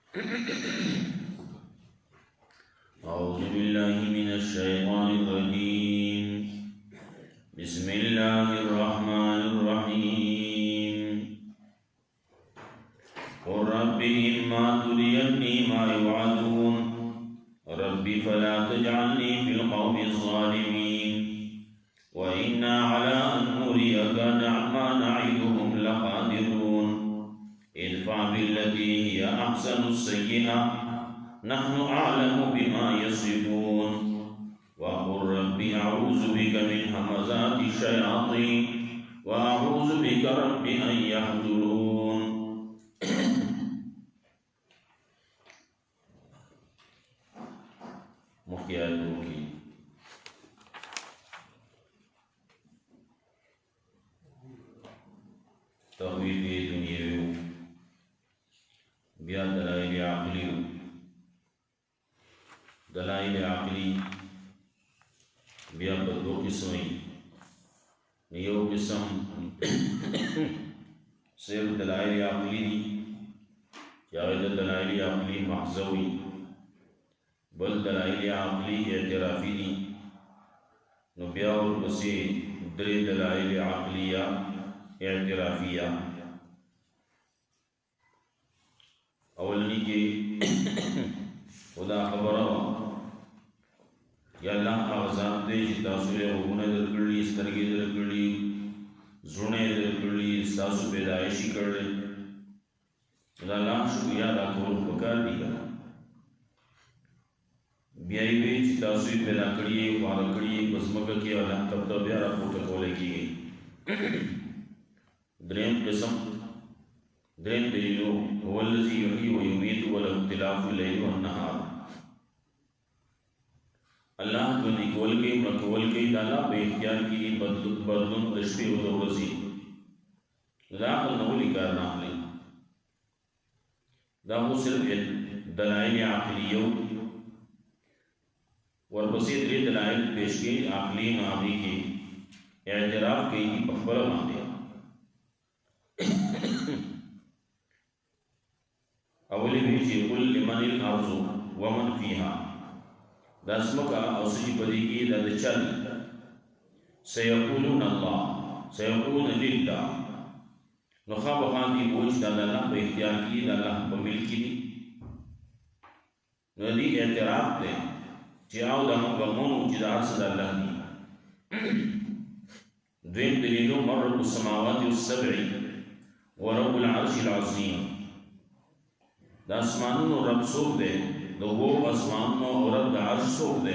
أعوذ بالله من الشيطان الرجيم بسم الله الرحمن الرحيم قل رب إما تريني ما يوعدون رب فلا تجعلني في القوم الظالمين وإنا على أن نريك ما نعدهم لقادرون ادفع بالتي هي أحسن السيئة نحن أعلم بما يصفون وقل رب أعوذ بك من همزات الشياطين وأعوذ بك رب أن يحضرون مخياتو کی توحید دنیاوی بیا دلائل عقلی دلائل عقلی بیا په دو قسمه یو قسم صرف دلائل عقلی دي یا د دلائل عقلی محضوی بل دلائل عقلی اعترافی دي نو بیا ورپسې درې دلائل عقلیه اعترافیه اولنی کې خدا خبره یا الله هغه ذات دی چې تاسو له وګونه درکړي سترګې درکړي زړونه درکړي تاسو پیدایشي کړل دا الله شکریا ادا کول پکار دي بیا یې چې تاسو پیدا کړی واره کړی بسمګه کې الله تب ته بیا راپورته کولای کیږي دریم قسم دریم دلیل هو الذي يحيي ويميت وله اختلاف الليل والنهار الله دنی کول کې مکول کې د الله په اختیار کې بدلون د شپې او د ورځې دا نو لیکار نه اخلي دا مو صرف دلایل عقلیو ورپسې درې دلایل پیش کې عقلی نامي کې اعتراف کې په خبره باندې اولی وی چې قل لمن الارض ومن فيها دا اسمکا او سجی پدی کی دا چل سیقولون اللہ سیقولون للہ نخواب خاندی بوچ دا اللہ پہ اختیار کی دا اللہ پہ ملکی دی ندی اعتراف دے چی آو دا مقامونو چی دا عرص دا اللہ دی دویم دلیلو من رب السماوات السبعی ورب العرش العظیم دا اسمانونو رب سوک دے دو وہ اسمانونو رب دا عرش سوک دے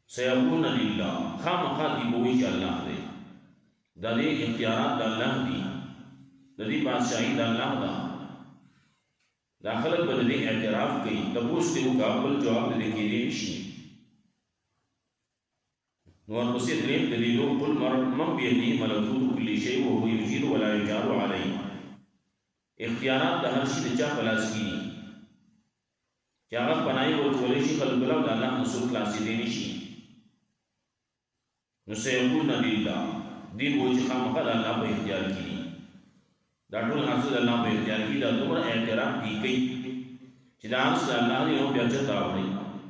سیقون للہ خام خاتی بوئی چا اللہ دے دا دے اختیارات دا اللہ دی دا دی بادشاہی دا اللہ دا خلق با دے اعتراف کئی تبوس تے وہ کابل جواب دے کی ریشی نوان بسی دریم دلیلو قل من بیدی ملکوت کلی شئی وہو یجیر ولا یجارو علی اختیارات دا ہر شید چا پلاس کی کہ آغا پنائی ورکولی شی خلق اللہ دا اللہ نصور کلاسی دینی شی نسیقون للہ دی بوچی خامقا دا اللہ پہ اختیار کی دا طول حاصل اللہ پہ اختیار کی دا دور اعتراف دی گئی چی دا حاصل اللہ نے ہو بیاچت آوڑی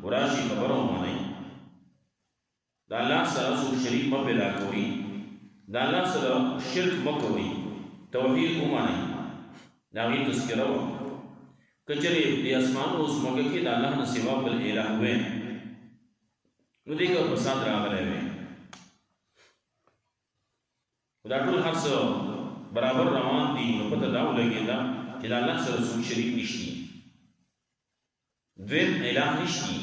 وراشی خبر ہو مانائی دا اللہ سر سو شریف ما پیدا کوئی دا اللہ سر شرک مکوئی توحید کو مانائی دا غیر تذکرہ ہو کچھرے دی اسمان و اس موقع کی دا اللہ نصیبہ بالعلہ ہوئے نو دیکھا پسند راگ رہے ہوئے دا طول حق برابر روان دی نو پتہ داو لگے دا کہ دا اللہ سر رسول شریف نشتی دویم الہ نشتی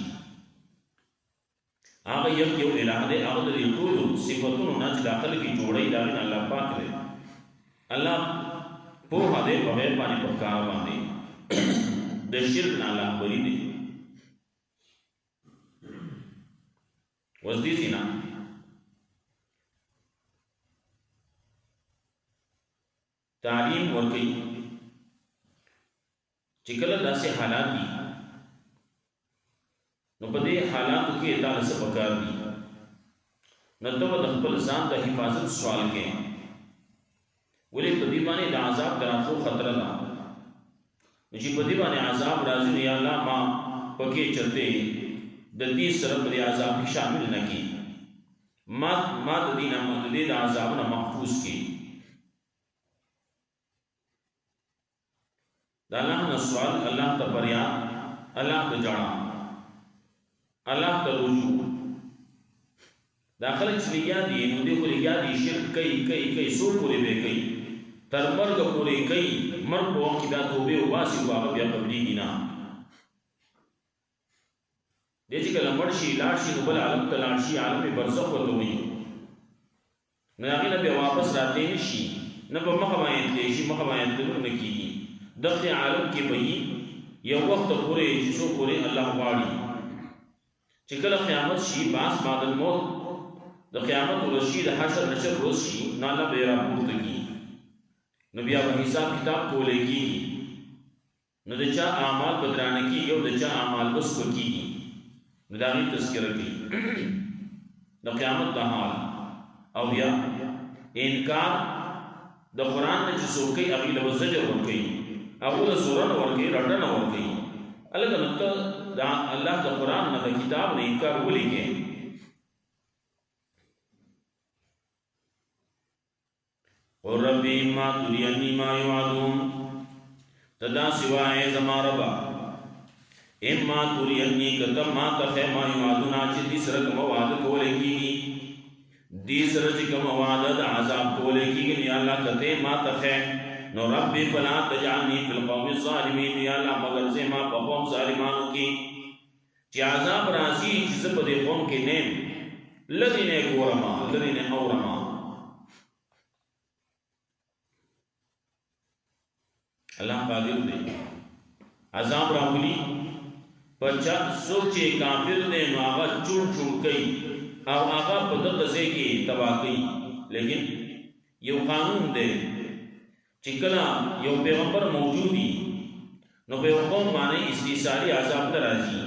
آگا یک یو الہ دے آگا در یقولو صفتونو ناچ داخل کی جوڑائی دارین اللہ پاک دے اللہ پوہا دے بغیر پانی پکار باندے در شرک نا اللہ بری دے وزدی سی نا تعلیم ورکی چکل دا سے حالات دی نو پدے حالاتو کے اتانا سے پکار دی نو تو دخبل زان دا حفاظت سوال کے ولی پدی بانے دا عذاب دراتو خطر دا چې په دې باندې عذاب راځي یا الله ما پکې چلته د دې سره په عذاب کې شامل نه کی ما د دې نه د دې عذاب نه محفوظ کی دا الله نه سوال الله ته فریاد الله ته جړا الله ته رجوع داخله چې یادې نو دې کولې یادې شرک کوي سو پورې به کوي تر مرګ پورې کوي مرګ په وخت دا توبه او واسي واغ بیا قبليږي نه دې چې کله مړ شي لاړ شي نو بل عالم ته لاړ شي عالم برزخ ورته وي نو هغه نه بیا واپس راځي نشي نه په مخه باندې دې شي مخه باندې نه کیږي دغه عالم کې به یو وخت پورې چې څو پورې الله غواړي چې کله قیامت شي باس بعد الموت د قیامت ورشي د حشر نشر روز شي نه الله به راپورته کی نو بیا په حساب کتاب کولې کی نو د چا اعمال بدرانه کی او د چا اعمال بس کو کی نو دا غي تذکرہ کی د قیامت د حال او بیا انکار د قران نه چې څوک یې اغه له زجر ور کوي او له سورن ور کوي رټنه ور کوي الګ نو دا الله د قران نه د کتاب نه انکار ولي کوي اور ربی ما ترینی ما یوعدون تدا سوائے زما ربا اما ترینی کتم ما تخی ما یوعدون آچی دیس رکم وعد کولے کی دیس رکم وعد دا عذاب کولے کی یا اللہ کتے ما تخی نو ربی فلا تجعلنی فی القوم الظالمین یا اللہ مگر سے ما قوم ظالمانوں کی چی عذاب راضی چیز پدے قوم کے نیم لذین اکورما لذین اورما اللہ قادر دے عذاب راولی پچا سوچے کافر دے نو آغا چوڑ کئی او آغا پدر دزے کی تباہ کئی لیکن یو قانون دے چکلا یو پیغمبر موجودی نو بے قوم مانے استیصالی عذاب در آجی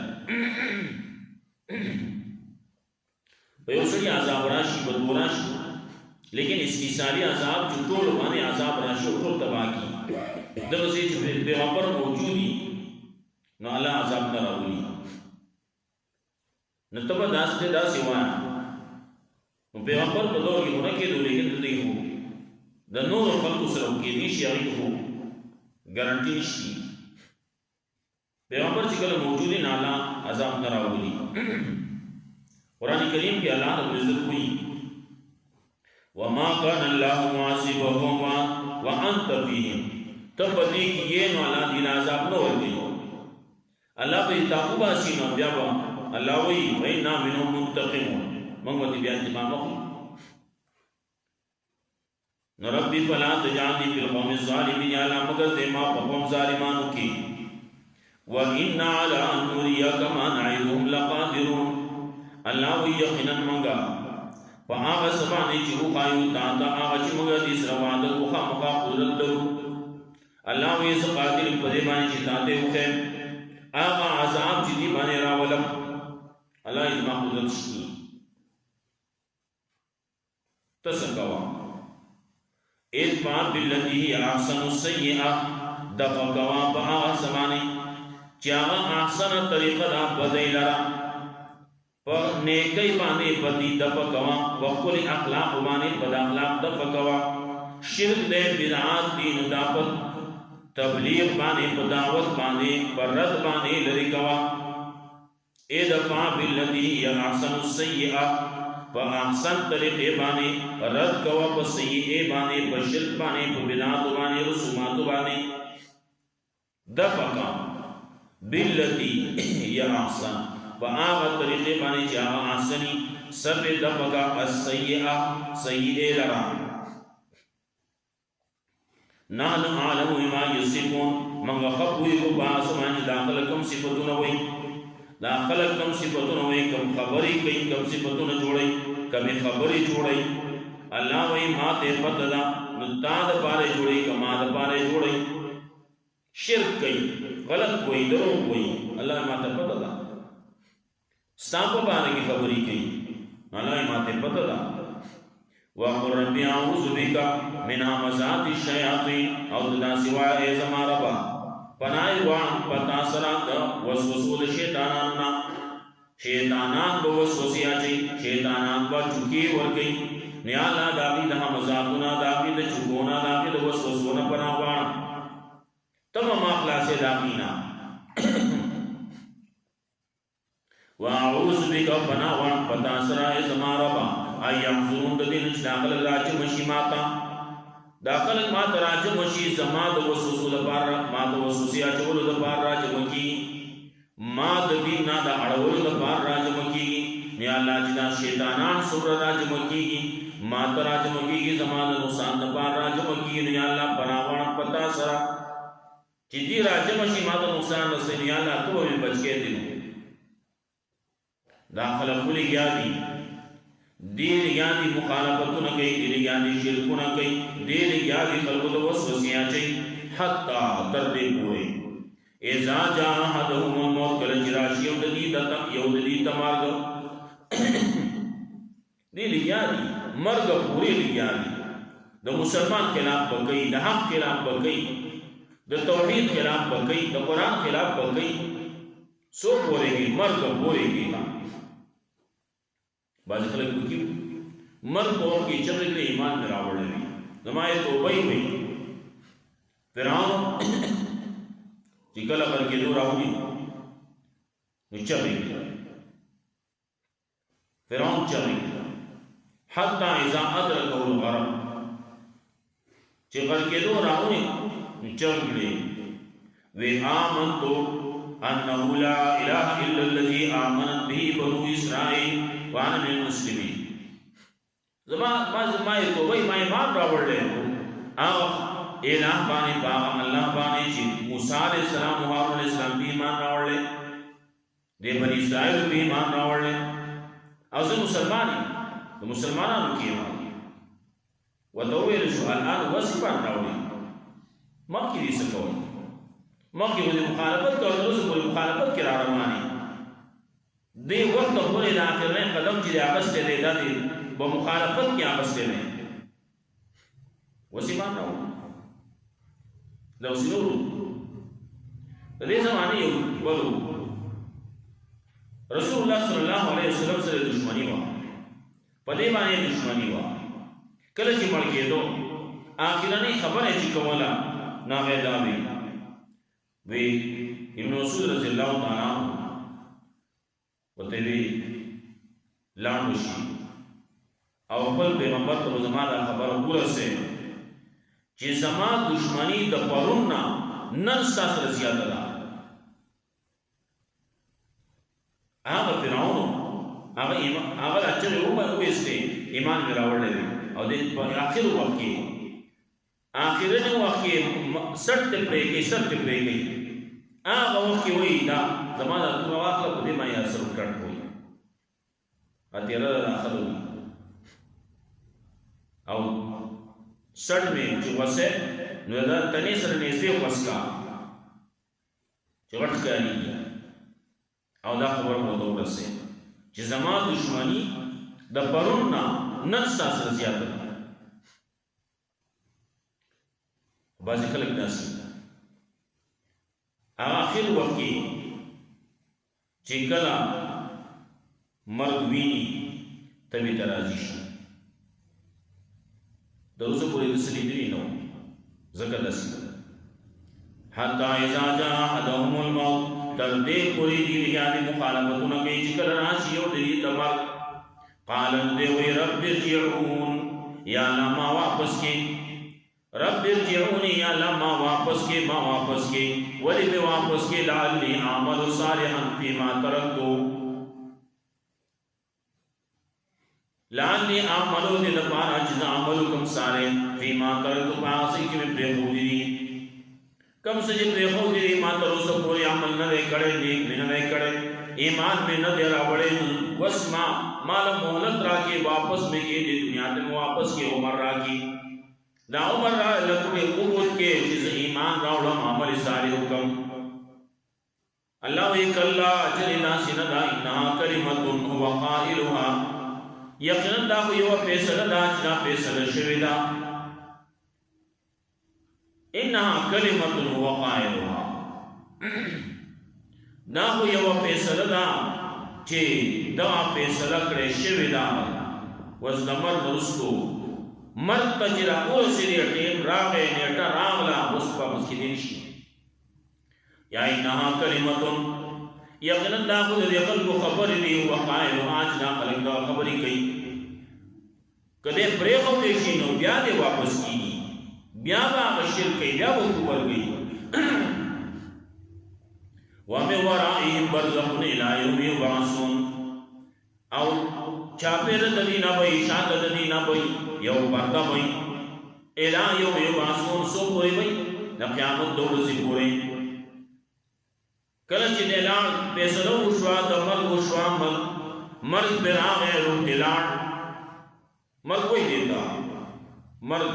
بے اسری عذاب راشی بدو راشی لیکن استیصالی عذاب جو طول مانے عذاب راشی و طول تباہ کی دغه چې پیغمبر موجودي نو الله عذاب نه راوړي نو تبه داسته داسې وایي نو پیغمبر په دغه کې ونه کېدو لیکن دې هو د نور خلکو سره کې دي شي هغه هو ګارانټي نشي پیغمبر چې کله موجودي نه الله عذاب نه راوړي قرآن کریم کې الله رب عزت کوي وما كان الله معذبهم وانت فيهم تب بدی کی یہ نو اللہ دین عذاب نہ ورگئی اللہ پہ تاقوبہ سی نو بیابا اللہ وی وینا منو منتقمون منگوتی بیان تمام مخلو نو ربی فلا تجانی فی القوم الظالمین یا اللہ مگر دیما قوم ظالمانوں کی وَإِنَّا عَلَىٰ أَن نُرِيَكَ مَا نَعِدُهُمْ لَقَادِرُونَ اللہ وی یقیناً منگا فآغا سبانی چیو خایو تاتا آغا چی مگر دیس روادت وخا مقا قدرت درو اللہ ویس قادر پدے بانی چیتاتے ہوئے آغا عذاب چیتی بانی راولم اللہ ازما قدرت شکی تسکوا ادفع باللتی ہی احسن السیئہ دفقوا با آغا سمانی چاہا احسن طریقہ دا بدئی لرا پر نیکی بانی بدی دفقوا وقل اخلاق بانی بد اخلاق دفقوا شرک دے بدعات دین داپت تبلیغ بانے بدعوت بانے برد بانے لرکوا ادفع باللتی یا احسن السیئہ پا احسن طریقے بانے رد کوا پا سیئے بانے پا شرک بانے پا بدعات بانے رسومات بانے دفقا باللتی یا احسن پا آغا طریقے بانے چاہا احسنی سب دفقا السیئہ سیئے لرا نحن عالم ما یصفون منگا خبوی کو باسمان داخلکم صفتونوی داخلکم صفتونوی کم خبری کئی کم صفتون جوڑی کمی خبری جوڑی اللہ وی ما تے پتدا نتاد پارے جوڑی کماد پارے جوڑی شرک کئی غلط کوئی درو کوئی اللہ ما تے پتدا ستاپ پارے کی خبری کئی اللہ ما تے پتدا وَقُلْ رَبِّ أَعُوذُ بِكَ مِنْ هَمَزَاتِ الشَّيَاطِينِ او دا سوا اے زما ربا پناه غواړم پتا سره د وسوسو د شیطانانو نه شیطانان به وسوسې اچي شیطانان به چوکي ورکوي نو یا الله د هغې د همزاتونه د هغې د چوکونه د هغې د وسوسو نه پناه غواړم ته به ما خلاصې د هغې نه واعوذ بک پناه غواړم پتا سره ای زما ربه ان یحضرون د دې نه چې دا خلک راجم شي ما ته دا خلک ما ته راجم شي زما د وسوسو لپاره ما د وسوسې اچولو لپاره راجم کېږي ما د دین نه د اړولو لپاره راجم کېږي نو یا الله چې دا شیطانان څومره راجم کېږي ما ته راجم کېږي زما د نقصان لپاره راجم کېږي نو یا الله پناه غواړم پتا سره چې دې راجم شي ما د نقصان رسوي نو یا الله ته به مې بچ کې دي دا خلق لګیا دي دې لګیا دي مخالفتونه کوي دې لګیا دي شرکونه کوي دې لګیا دي خلقو د وسوسې اچي حتی تر دې پورې اذا جاء احدهم الموت کله چې راشي یو د دې ته مرګ دې لګیا دي مرګ پورې لګیا دي د مسلمان خلاف به کوي د حق خلاف به کوي د توحید خلاف به کوي د قرآن خلاف به کوي سو پورېږي مرګ پورېږي بعض خلک وکړي مرګ په وخت کې چې د ایمان نه راوړل وي زما یې توبه وي فرعون چې کله پر کې نور راوړي نو چوي فرعون چوي حتی اذا ادركه الغرق چې پر کې نور راوړي نو چوي وی آمنتو انه لا اله الا الذي آمنت به بنو اسرائيل وانا من المسلمين زما یې توبه ما ایمان راوړل او الہ باندې باغ الله باندې چې موسی علیہ السلام او هارون علیہ السلام به ایمان راوړل دې بنی اسرائیل به ایمان راوړل او زه مسلمان یم د مسلمانانو کې ایمان وتویل شو الان وسپان راوړل مخکې دې څه کوي مخکې دې مخالفت کوي تر اوسه پورې مخالفت کې را روانې دې وخت پورې د آخرین قدم چې اغسطې دی دا دې په مخالفت کې اغسطې دی وسپان راوړل لو سنورو د دې زمانه یو ولو رسول الله صلی الله علیه وسلم سره دښمنی و په دې باندې دښمنی و کله چې مړ کېدو اخیرنۍ خبره چې کوله ناغه دا وی ابن مسعود رضی الله تعالی عنہ وته وی لاندې شي او خپل پیغمبر ته زماده خبره ورسه چې زما دشمنی د پرون نه نن سره زیاته ده هغه فرعون هغه اچره وسته ایمان راوړل او د اخر وخت کې اخرنه وخت کې سټ پرې کې هغه وخت کې وای دا زماده تو واخله په دې ما یې اثر وکړ کوي اتیرا اخلو او سړ می چې وسه نو دا تنې سره نږدې وسکا چې ورټکاري او دا خبر مو ته ورسه چې زما دښمنی د پرون نه نن سره زیاته ده بعض خلک داسې اخر وخت کې چې کله مرګ ویني تبي ترازی شي دوسو پوری دسلی دی نو زکر دسی حتی اذا جاء احدهم الموت تر دې پوری دی یعنی مخالفتونه کوي چې کله راشي یو دی تمر قال دې وی رب ارجعون یا لما واپس کې رب ارجعون یا لما واپس کې ما واپس کې ولی به واپس کې لعلی اعمل صالحا فيما ترکت لعلی اعملو دې لپاره چې عملو کوم صالح فيما ترکت پاسې کې په خودي کم څه چې په خودي ما تر اوسه پورې عمل نه کړي نیک نه کړي ایمان میں نہ دے راوڑے وسما مال مہلت راکی واپس میں یہ دنیا تے واپس کی عمر راکی دا عمر را لکھے قوت کے جس ایمان راوڑا عمل صالح حکم اللہ ایک اللہ اجرنا سندا انہا کلمت هو قائلها یقینا دا یو فیصلہ دا چې فیصلہ شوی دا انہا کلمت هو قائلها دا خو یو فیصله ده چې دا فیصله کړې شوې ده اوس د مرګ وروستو مرګ ته چې راورسېدې ټیم راغی نیټه راغله اوس به مسکینین شي یا انها کلمة یقینا دا خو د خلکو خبرې دي وقایلها چې دا خلک دا خبرې کوي که دې پرېښودی شي نو بیا دې واپس کېږي بیا به هغه شرک کوي بیا به کفر کوي ومن ورائهم برزخ الى يوم يبعثون او چاپیر د دې نه وي شاته د دې نه وي یو پرده وي الى يوم يبعثون سو پوری وي د قیامت د ورځې پوری کله چې د اعلان فیصله وشوه د مرګ وشوه مرګ پر هغه روح دلاړ مرګ وایي دیتا مرګ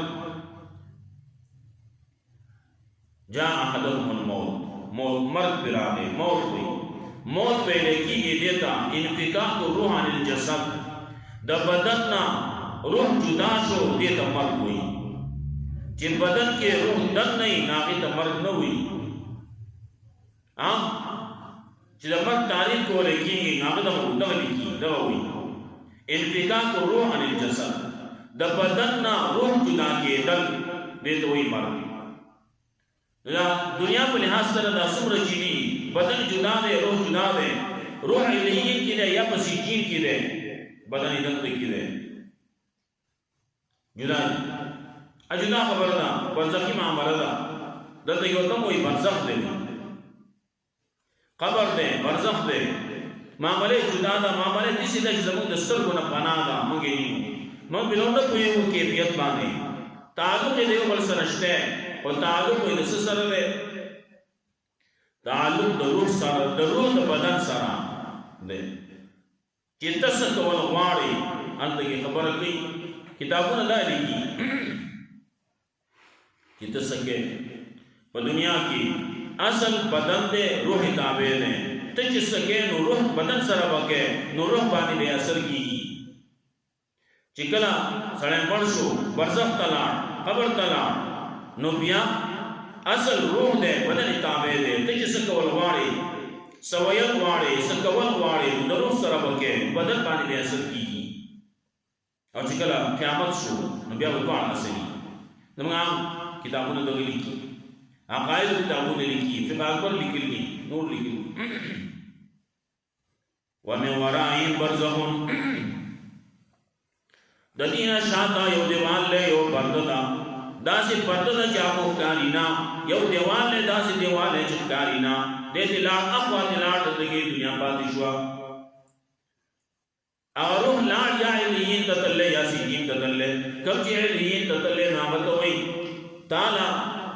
جاء احدهم الموت مرگ برانے موت ہوئی موت پہلے کی یہ دیتا انفکاک روح عن الجسد دا بدننا روح جدا شو دیتا مرگ ہوئی جن بدن کے روح دن نہیں ناقی تا مرگ نہ ہوئی چی دا مرگ تعریف کو لکھی گی ناقی تا مرگ نہ ہوئی انفکاک روح عن الجسد دا بدننا روح جدا کے دن دیتا ہوئی مرگ دنیا پر لحاظ سره دا څومره چې دي بدن جدا دی روح جدا دی روح الیین کې دی یا په سجین کې دی بدن یې دلته کې دی جدا دی اجدا خبره ده برزخي معامله ده دلته یو ته وایي برزخ دی قبر دی برزخ دی معامله جدا ده معامله داسې ده چې زموږ د سترګو نه پناه ده موږ یې نیو موږ بلو نه پوهېږو کیفیت باندې تعلق یې د یو بل سره شته اور تعلق کوئی نس سر ہے تعلق د روح سره د روح د بدن سره ده چې تاسو کول غواړي انته کی خبره کوي کتابونه دا لیکي چې تاسو کې په دنیا کې اصل بدن دے روح تابع دے ته چې سکه نو روح بدن سره وکه نو روح باندې به اثر کیږي چې کله سړی مړ شو برزخ تلا قبر تلا نو بیا اصل روح دے بدن تابع دے ته چې سکول غواړي سویل غواړي سکول غواړي نو روح سره وکه بدن باندې به اثر کیږي او چې کله قیامت شو نو بیا وځي اصلي نو موږ کتابونه دغه لیکي عقائد کتابونه لیکي فقہ اکبر لیکلي نور لیکلي ومن ورائهم برزخ د دینه شاته یو دیوال له یو پرده دا داسې پرده دا چې هغه کارینا یو دیوال له داسې دیوال له چې کارینا د دې لا اقوا د لا د دنیا پاتې شو اروح لا یا الیین تتل یا سیین تتل کم چې الیین تتل نامت وي تعالی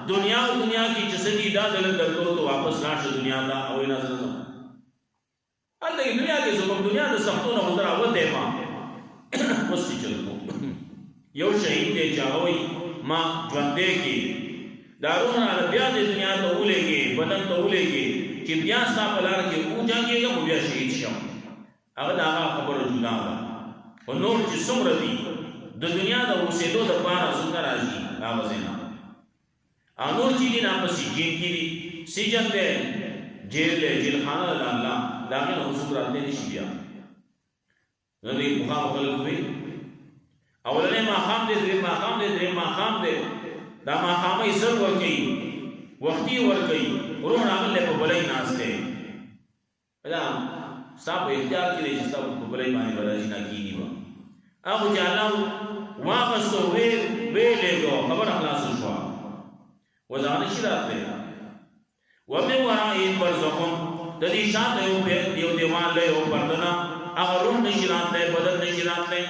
دنیا کی جسدی دا دل درکو تو واپس راش دنیا دا او نه زما انده دنیا کې زما دنیا د سختونه غوړه وته ما مستي چلو یو شهید دی چاوي ما ژوندې کې دارونه بیا د دنیا ته ولېږي بدن ته ولېږي چې بیا ستاسو لار کې اوځانګي مو بیا شهید شم هغه دا خبره جدا ده او نور چې څومره دي د دنیا د اوسېدو د پاره څنګه راځي هغه زینا انور چیزی ناپسی جیل کی دی سجن دے جیل خانہ اللہ داخل حسوب راتنے نیشی بیا نظر مخام خلق ہوئی اولنے ماخام دے دریم ماخام دے دریم ماخام دے دا ماخامی سر ورکی وقتی ورکی روح ناغل لے پا بلائی ناس دے پیدا ستاپ اختیار کی دے جستا پا بلائی مانی برازینا کی نیوا آخو جانا واقستو وے لے گو خبر اخلاص شوا وزان شرات دے ومن ورائهم برزخ تدی شان دے یو دیوان لے او پردنا اگر روح نشرات دے بدن نشرات دے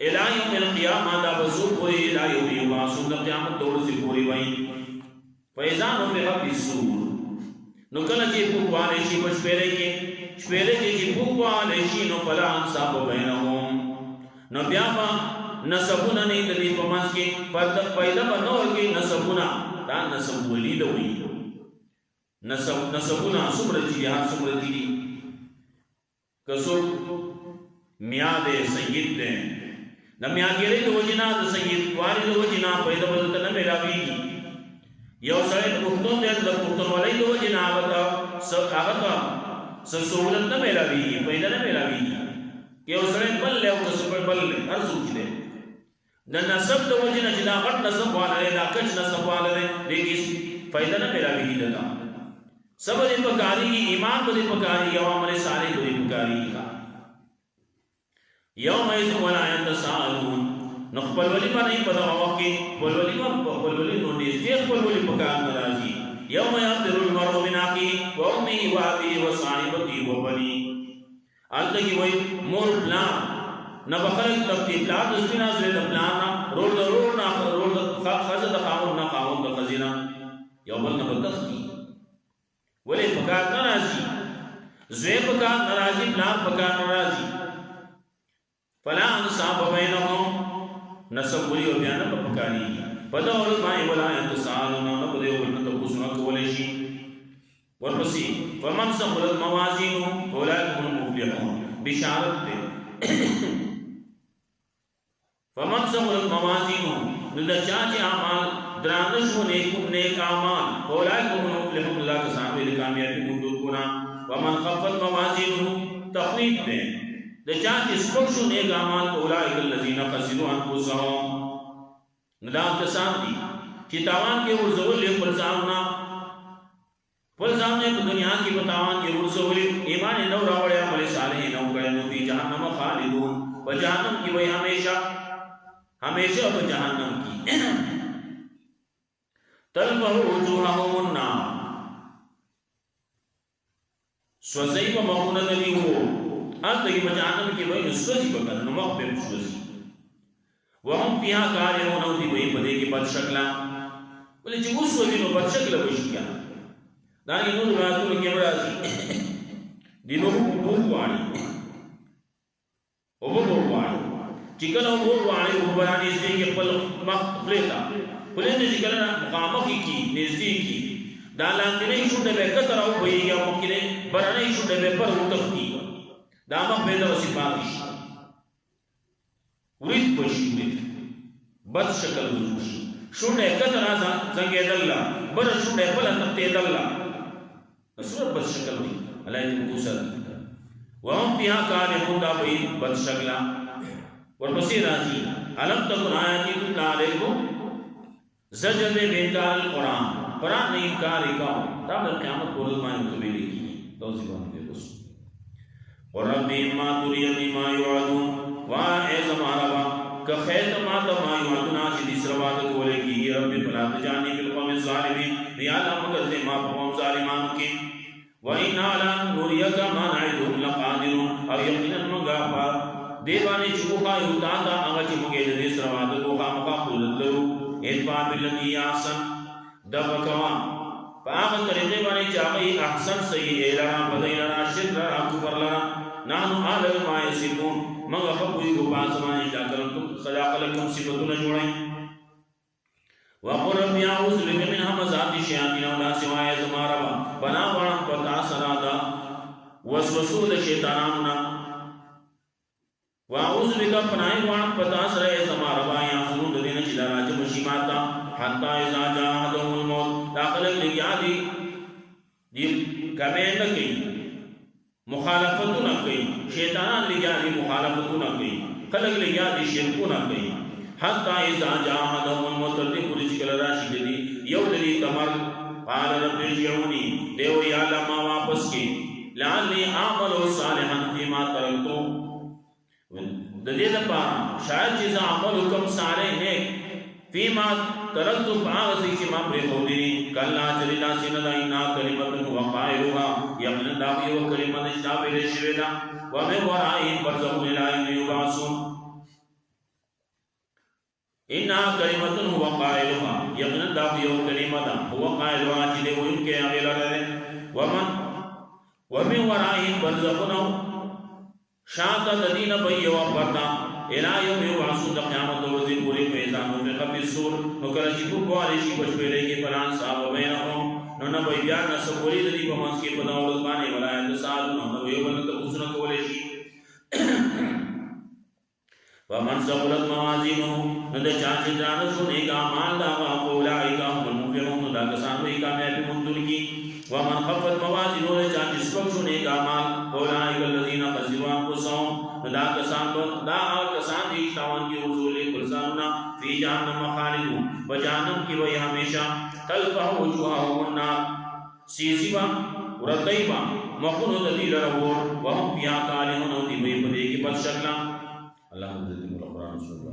الہ یوم القیامہ دا بزور پوری الہ یوم یبعثون دا قیامت دور سے پوری وئی فیضان ہو پہ حقی سور نکل چی پوکوانے شی پشپیرے کی پوکوانے شی نو فلا انصاب بینہم نو بیابا نسبونا نہیں دلی پماس کی پیدا بنور کی نسبونا دا نسب ولید ہوئی نسبونا سمرتی دی ہر سمرتی دی کسو میاد سید دے نا میاد گیرے دو جنا دا سید واری دو جنا پیدا بدلتا نا میرا بیگی یو سړی پښتون دی د پښتونولۍ د وجې نه هغه ته څه سهولت نه میلاوېږي، فایده نه میلاوېږي. یو سړی بل دی او که څه بل دی، هر څوک چې دی د نسب د وجې نه چې دا غټ نسب والا دی، دا کچ نسب والا دی، دې کې فایده نه میلاوېږي ده. څه به دې پکارېږي؟ ایمان به دې پکارېږي او عمل صالح به دې پکارېږي. یومئذ ولا یتساءلون. نو خپلولي به نه په دغه وخت کې خپلولي نو نږدې خپلولي په کار نه راځي. یوم یفر المرء من اخیه وامه وابیه وصاحبته وبنیه. هلته کې وایي مور پلار نه به خلک تفتي، پلار د سپي نه، زوی د پلار نه، رور د رور نه، رور د ښځه د خاوند نه، خاوند د ښځې نه، یو بل نه به تفتي. ولې په کار نه راځي؟ زوی په کار نه راځي، پلار په کار نه راځي. فلا انساب بینهم. نسب ولی او بیا نه په پکارېږي. په دغه ورځ باندې ولا یتساءلون، نه به د یو بل نه تپوسونه کولی شي. ورپسې فمن ثقلت موازینه فاولئک هم المفلحون. بشارت دی. فمن ثقلت موازینه، نو د چا چې اعمال درانه شو، نیک اعمال، فاولئک هم المفلحون، دا کسان به د کامیابي موندونکو نه. ومن خفت موازینه تخویف دی. د چا چې سپک شو نیک اعمال، اولئک الذین خسروا انفسهم، نو دا کسان دي چې تاوان کې ورزولې خپل ځانونه په دنیا کې په تاوان کې ورزولې، ایمان یې نه راوړی، عمل صالح یې نه وکړی، نو فی جهنم خالدون. په جهنم کې وایي همیشه په جهنم کې. تلفح وجوههم النار. سوځي په مخونه د دې وو هلته کې په جهنم کې وایي نو سوځي به کنه، نو مخ پرې سوځي. وهم فیها کارهون، او دې وایي په دې کې بد شکله. ولې چې وسوځي نو بد شکله به شي کنه. دا یې نور روایتونو کې راځي دې نو اوبه غواړي چې کله اوبه غواړي اوبه را نږدې کې خپل مخ خولې ته چې کله مخامخ کي نږدې کي، دا لاندنۍ شونډه به کتر راوبهیږي او مخکینۍ برنۍ شونډه به پر وتښتي، دا مخ به دغسې پاتې شي، ورید به شي، بد شکل وجود شي. شونډه یې کتر زنګېدله، بله شونډه یې بله تښتېدله، څومره بد شکل وي. الله دې موږ سره. وهم فیها کارهون، دا به بد شکله. ورپسې راځي الم تکن آیاتي تتلی علیکم، زجر دې بې انکار القرآن، قرآن نه انکار یې کوه، دا به قیامت په ورځ باندې ورته ویلې کېږي. توضیح باندې اوس ورب اما ترینی ما یوعدون، وایې زما ربه که خیر ته ما ته ما یوعدون چې دې سره وعده کولې کېږي، رب فلا تجعلنی فی القوم الظالمین، یا الله مه ګرځې ما په قوم ظالمانو کې. وإنا لن نريك ما نعدهم لقادرون، او یقینا موږ په دې باندې چې وښایو تا ته هغه چې موږ یې د دې سره وعده کوو خامخا قدرت لرو. ادفع بالتي هي احسن، دفع کوه په هغه طریقې باندې چې هغه احسن صحیح لرا، بدۍ لرا، شرک لرا، کفر لرا. نحن اعلم ما یصفون، موږ ښه پوهېږو په هغه څه باندې چې دا خلک کوم صفتونه جوړوي. وقل رب اعوذ بک من همزات الشیاطین، او داسې وایې زما ربه پناه غواړم په تا سره د وسوسو د شیطانانو نه. واعوذ بک پناه غواړم په تا سره ای زما ربه یحضرون، د دې نه چې دا راجم شي ما ته. حتی اذا جاء احدهم الموت، دا خلک لګیا دي کمې نه کوي، مخالفتونه کوي، شیطانان لګیا دي مخالفتونه کوي، خلک لګیا دي شرکونه کوي. حتی اذا جاء احدهم الموت، تر دې پورې چې کله راشي د دې یو د دې ته مرګ، قال رب ارجعوني، دی وایي یا الله ما واپس کړي، لعلي اعمل صالحا فيما ترکت، د دې لپاره شاید چې زه عمل وکړم صالح نیک، فيما ترکت په هغه څه چې ما پرېښودي دي. کلا چې داسې نه ده، انا کلمة هو قائلها، یقینا دا یوه کلمه ده چې دا ویلې شوې ده. ومن ورائهم برزخ إلى يوم يبعثون، انها کلمة هو قائلها، یقینا دا یو کلمه ده هو قائلها چې دی ویونکی هغې لره دی. ومن ورائهم برزخون، شاته د دې نه به یوه پرده الى یوم یبعثون، د قیامت د ورځې پورې. فاذا نفخ فی الصور، نو کله چې ټوکوالی شي په شپېلۍ کې، فلا انساب بینهم، نو نه به بیا نسب ولي د دې په منځ کې په دغه ورځ باندې. ولا یتساءلون، نه به یو بل نه تپوسونه کولی شي. ومن ثقلت موازینه، نو د چا چې درانه شو نیک اعمال د هغه، فاولئک هم المفلحون، دا कसान वही कामयाबी मंजूर की वमन खफत मवाज़िनुहु चा निस्बत होने का माल फौलाइकल लज़ीना खसिरू अनफुसहुम दा कसान इश्तावन की उसूल कुरसानुना फी जहन्नम खालिदून व जहन्नम की वही हमेशा तल्फहु वजूहहुम नार सीसीबा रतईबा मखुन दलील रहो वहम फिहा कालिहुन दिमई पदे की बद शक्ला अल्लाह मुद्दती कुरान सुन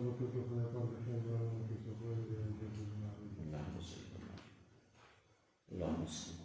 को तो Allah